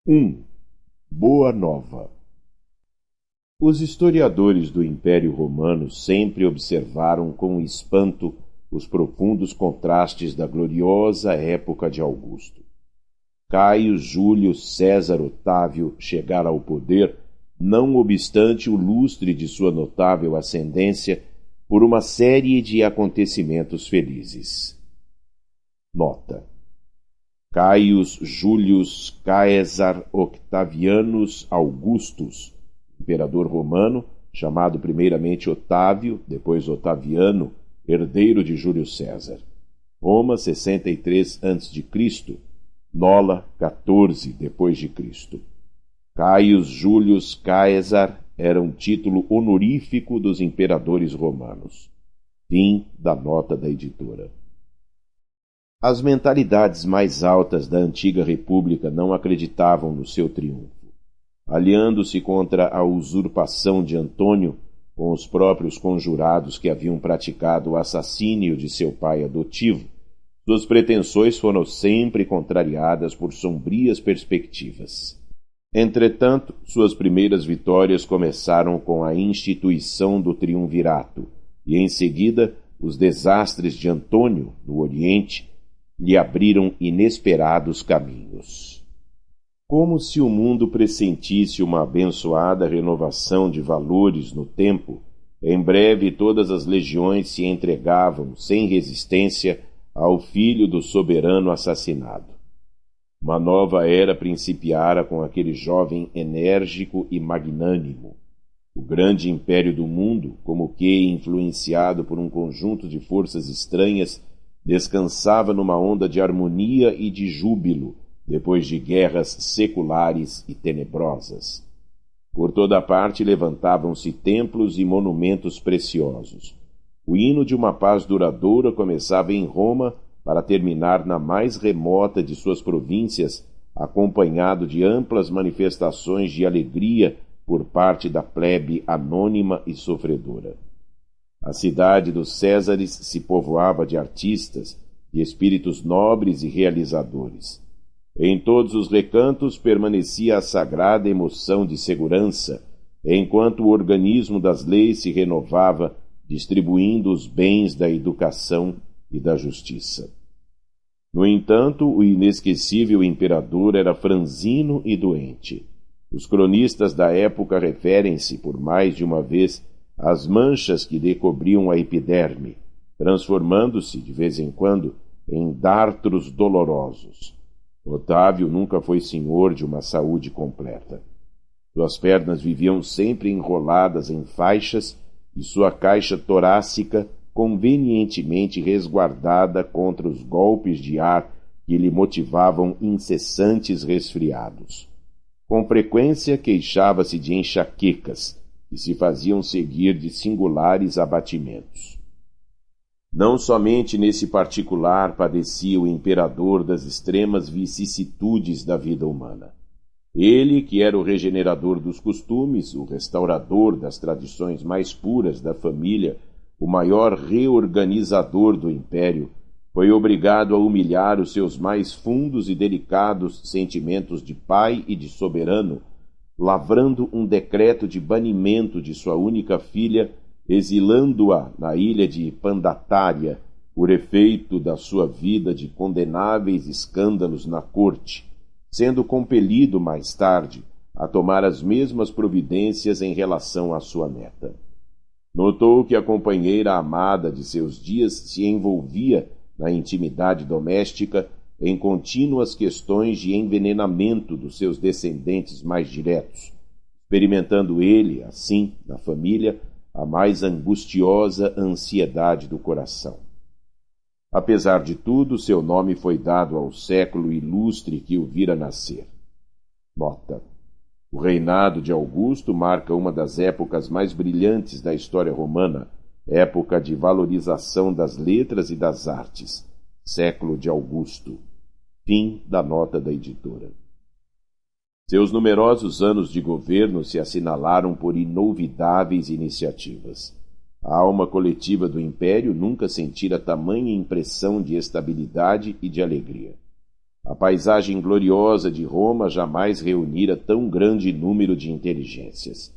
1. Boa Nova. Os historiadores do Império Romano sempre observaram com espanto os profundos contrastes da gloriosa época de Augusto. Caio Júlio César Otávio chegara ao poder, não obstante o lustre de sua notável ascendência, por uma série de acontecimentos felizes. Nota: Caius Július Caesar Octavianus Augustus, imperador romano, chamado primeiramente Otávio, depois Otaviano, herdeiro de Júlio César. Roma, 63 a.C., Nola, 14 depois de Cristo. Caius Július Caesar era um título honorífico dos imperadores romanos. Fim da nota da editora. As mentalidades mais altas da antiga república não acreditavam no seu triunfo. Aliando-se contra a usurpação de Antônio, com os próprios conjurados que haviam praticado o assassínio de seu pai adotivo, suas pretensões foram sempre contrariadas por sombrias perspectivas. Entretanto, suas primeiras vitórias começaram com a instituição do triunvirato, e em seguida os desastres de Antônio, no Oriente, lhe abriram inesperados caminhos. Como se o mundo pressentisse uma abençoada renovação de valores no tempo, em breve todas as legiões se entregavam, sem resistência, ao filho do soberano assassinado. Uma nova era principiara com aquele jovem enérgico e magnânimo. O grande império do mundo, como que influenciado por um conjunto de forças estranhas, descansava numa onda de harmonia e de júbilo, depois de guerras seculares e tenebrosas. Por toda parte levantavam-se templos e monumentos preciosos. O hino de uma paz duradoura começava em Roma para terminar na mais remota de suas províncias, acompanhado de amplas manifestações de alegria por parte da plebe anônima e sofredora. A cidade dos Césares se povoava de artistas, de espíritos nobres e realizadores. Em todos os recantos permanecia a sagrada emoção de segurança, enquanto o organismo das leis se renovava, distribuindo os bens da educação e da justiça. No entanto, o inesquecível imperador era franzino e doente. Os cronistas da época referem-se, por mais de uma vez, às manchas que lhe cobriam a epiderme, transformando-se, de vez em quando, em dartros dolorosos. Otávio nunca foi senhor de uma saúde completa. Suas pernas viviam sempre enroladas em faixas e sua caixa torácica convenientemente resguardada contra os golpes de ar que lhe motivavam incessantes resfriados. Com frequência queixava-se de enxaquecas, que se faziam seguir de singulares abatimentos. Não somente nesse particular padecia o imperador das extremas vicissitudes da vida humana. Ele, que era o regenerador dos costumes, o restaurador das tradições mais puras da família, o maior reorganizador do império, foi obrigado a humilhar os seus mais fundos e delicados sentimentos de pai e de soberano, lavrando um decreto de banimento de sua única filha, exilando-a na ilha de Pandatária, por efeito da sua vida de condenáveis escândalos na corte, sendo compelido mais tarde a tomar as mesmas providências em relação à sua neta. Notou que a companheira amada de seus dias se envolvia na intimidade doméstica em contínuas questões de envenenamento dos seus descendentes mais diretos, experimentando ele, assim, na família, a mais angustiosa ansiedade do coração. Apesar de tudo, seu nome foi dado ao século ilustre que o vira nascer. Nota: o reinado de Augusto marca uma das épocas mais brilhantes da história romana, época de valorização das letras e das artes, século de Augusto. Fim da nota da editora. Seus numerosos anos de governo se assinalaram por inolvidáveis iniciativas. A alma coletiva do império nunca sentira tamanha impressão de estabilidade e de alegria. a paisagem gloriosa de Roma jamais reunira tão grande número de inteligências.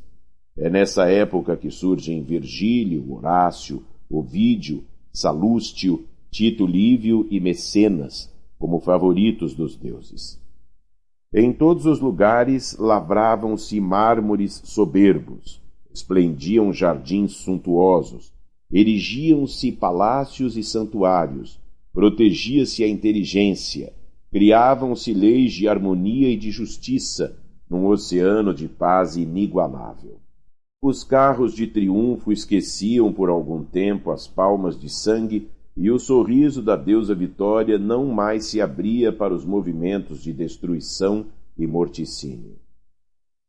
É nessa época que surgem Virgílio, Horácio, Ovídio, Salústio, Tito Lívio e Mecenas, como favoritos dos deuses. Em todos os lugares lavravam-se mármores soberbos, esplendiam jardins suntuosos, erigiam-se palácios e santuários, protegia-se a inteligência, criavam-se leis de harmonia e de justiça, num oceano de paz inigualável. Os carros de triunfo esqueciam por algum tempo as palmas de sangue e o sorriso da deusa Vitória não mais se abria para os movimentos de destruição e morticínio.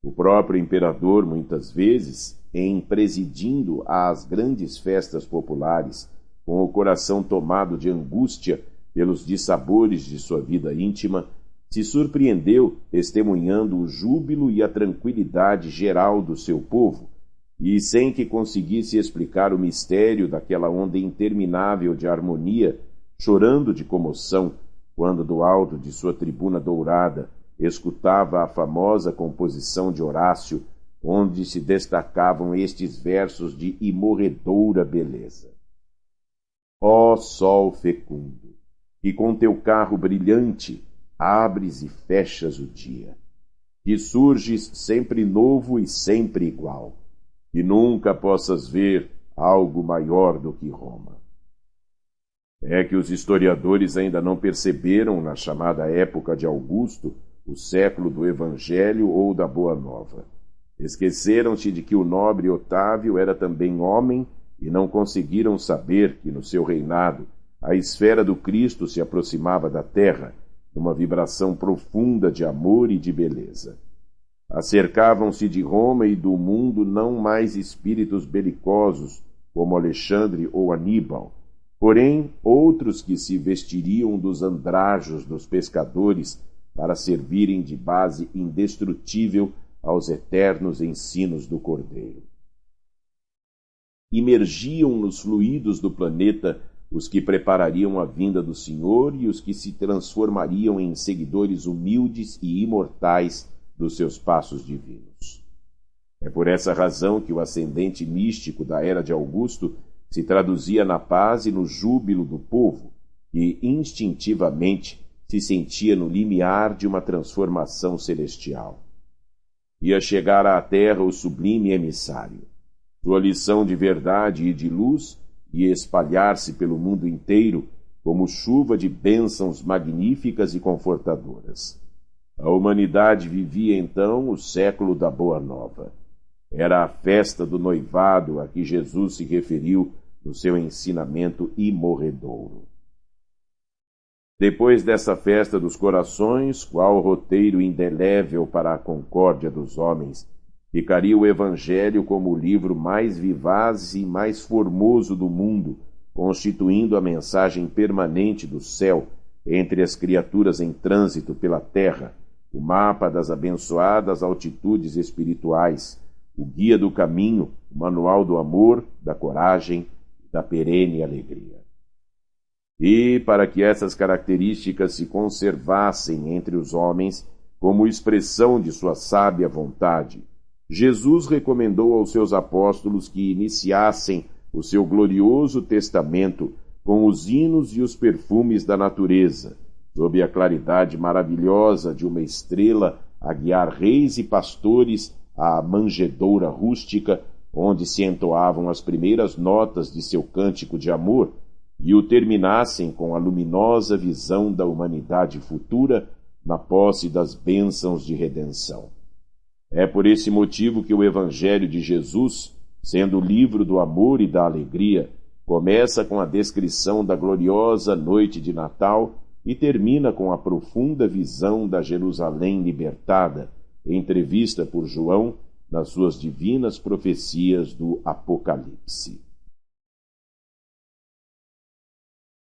O próprio imperador, muitas vezes, em presidindo às grandes festas populares, com o coração tomado de angústia pelos dissabores de sua vida íntima, se surpreendeu testemunhando o júbilo e a tranquilidade geral do seu povo, e sem que conseguisse explicar o mistério daquela onda interminável de harmonia, chorando de comoção, quando do alto de sua tribuna dourada escutava a famosa composição de Horácio, onde se destacavam estes versos de imorredoura beleza. Ó sol fecundo, que com teu carro brilhante abres e fechas o dia, que surges sempre novo e sempre igual, que nunca possas ver algo maior do que Roma. É que os historiadores ainda não perceberam, na chamada época de Augusto, o século do Evangelho ou da Boa Nova. Esqueceram-se de que o nobre Otávio era também homem e não conseguiram saber que, no seu reinado, a esfera do Cristo se aproximava da terra, numa vibração profunda de amor e de beleza. Acercavam-se de Roma e do mundo não mais espíritos belicosos, como Alexandre ou Aníbal, porém outros que se vestiriam dos andrajos dos pescadores para servirem de base indestrutível aos eternos ensinos do Cordeiro. Imergiam nos fluidos do planeta os que preparariam a vinda do Senhor e os que se transformariam em seguidores humildes e imortais dos seus passos divinos. É por essa razão que o ascendente místico da era de Augusto se traduzia na paz e no júbilo do povo, que instintivamente se sentia no limiar de uma transformação celestial. Ia chegar à terra o sublime emissário. Sua lição de verdade e de luz ia espalhar-se pelo mundo inteiro como chuva de bênçãos magníficas e confortadoras. A humanidade vivia então o século da Boa Nova. Era a festa do noivado a que Jesus se referiu no seu ensinamento imorredouro. Depois dessa festa dos corações, qual roteiro indelével para a concórdia dos homens, ficaria o Evangelho como o livro mais vivaz e mais formoso do mundo, constituindo a mensagem permanente do céu entre as criaturas em trânsito pela terra, o mapa das abençoadas altitudes espirituais, o guia do caminho, o manual do amor, da coragem e da perene alegria. E, para que essas características se conservassem entre os homens como expressão de sua sábia vontade, Jesus recomendou aos seus apóstolos que iniciassem o seu glorioso testamento com os hinos e os perfumes da natureza, sob a claridade maravilhosa de uma estrela a guiar reis e pastores à manjedoura rústica, onde se entoavam as primeiras notas de seu cântico de amor, e o terminassem com a luminosa visão da humanidade futura na posse das bênçãos de redenção. É por esse motivo que o Evangelho de Jesus, sendo o livro do amor e da alegria, começa com a descrição da gloriosa noite de Natal e termina com a profunda visão da Jerusalém libertada, entrevista por João nas suas divinas profecias do Apocalipse.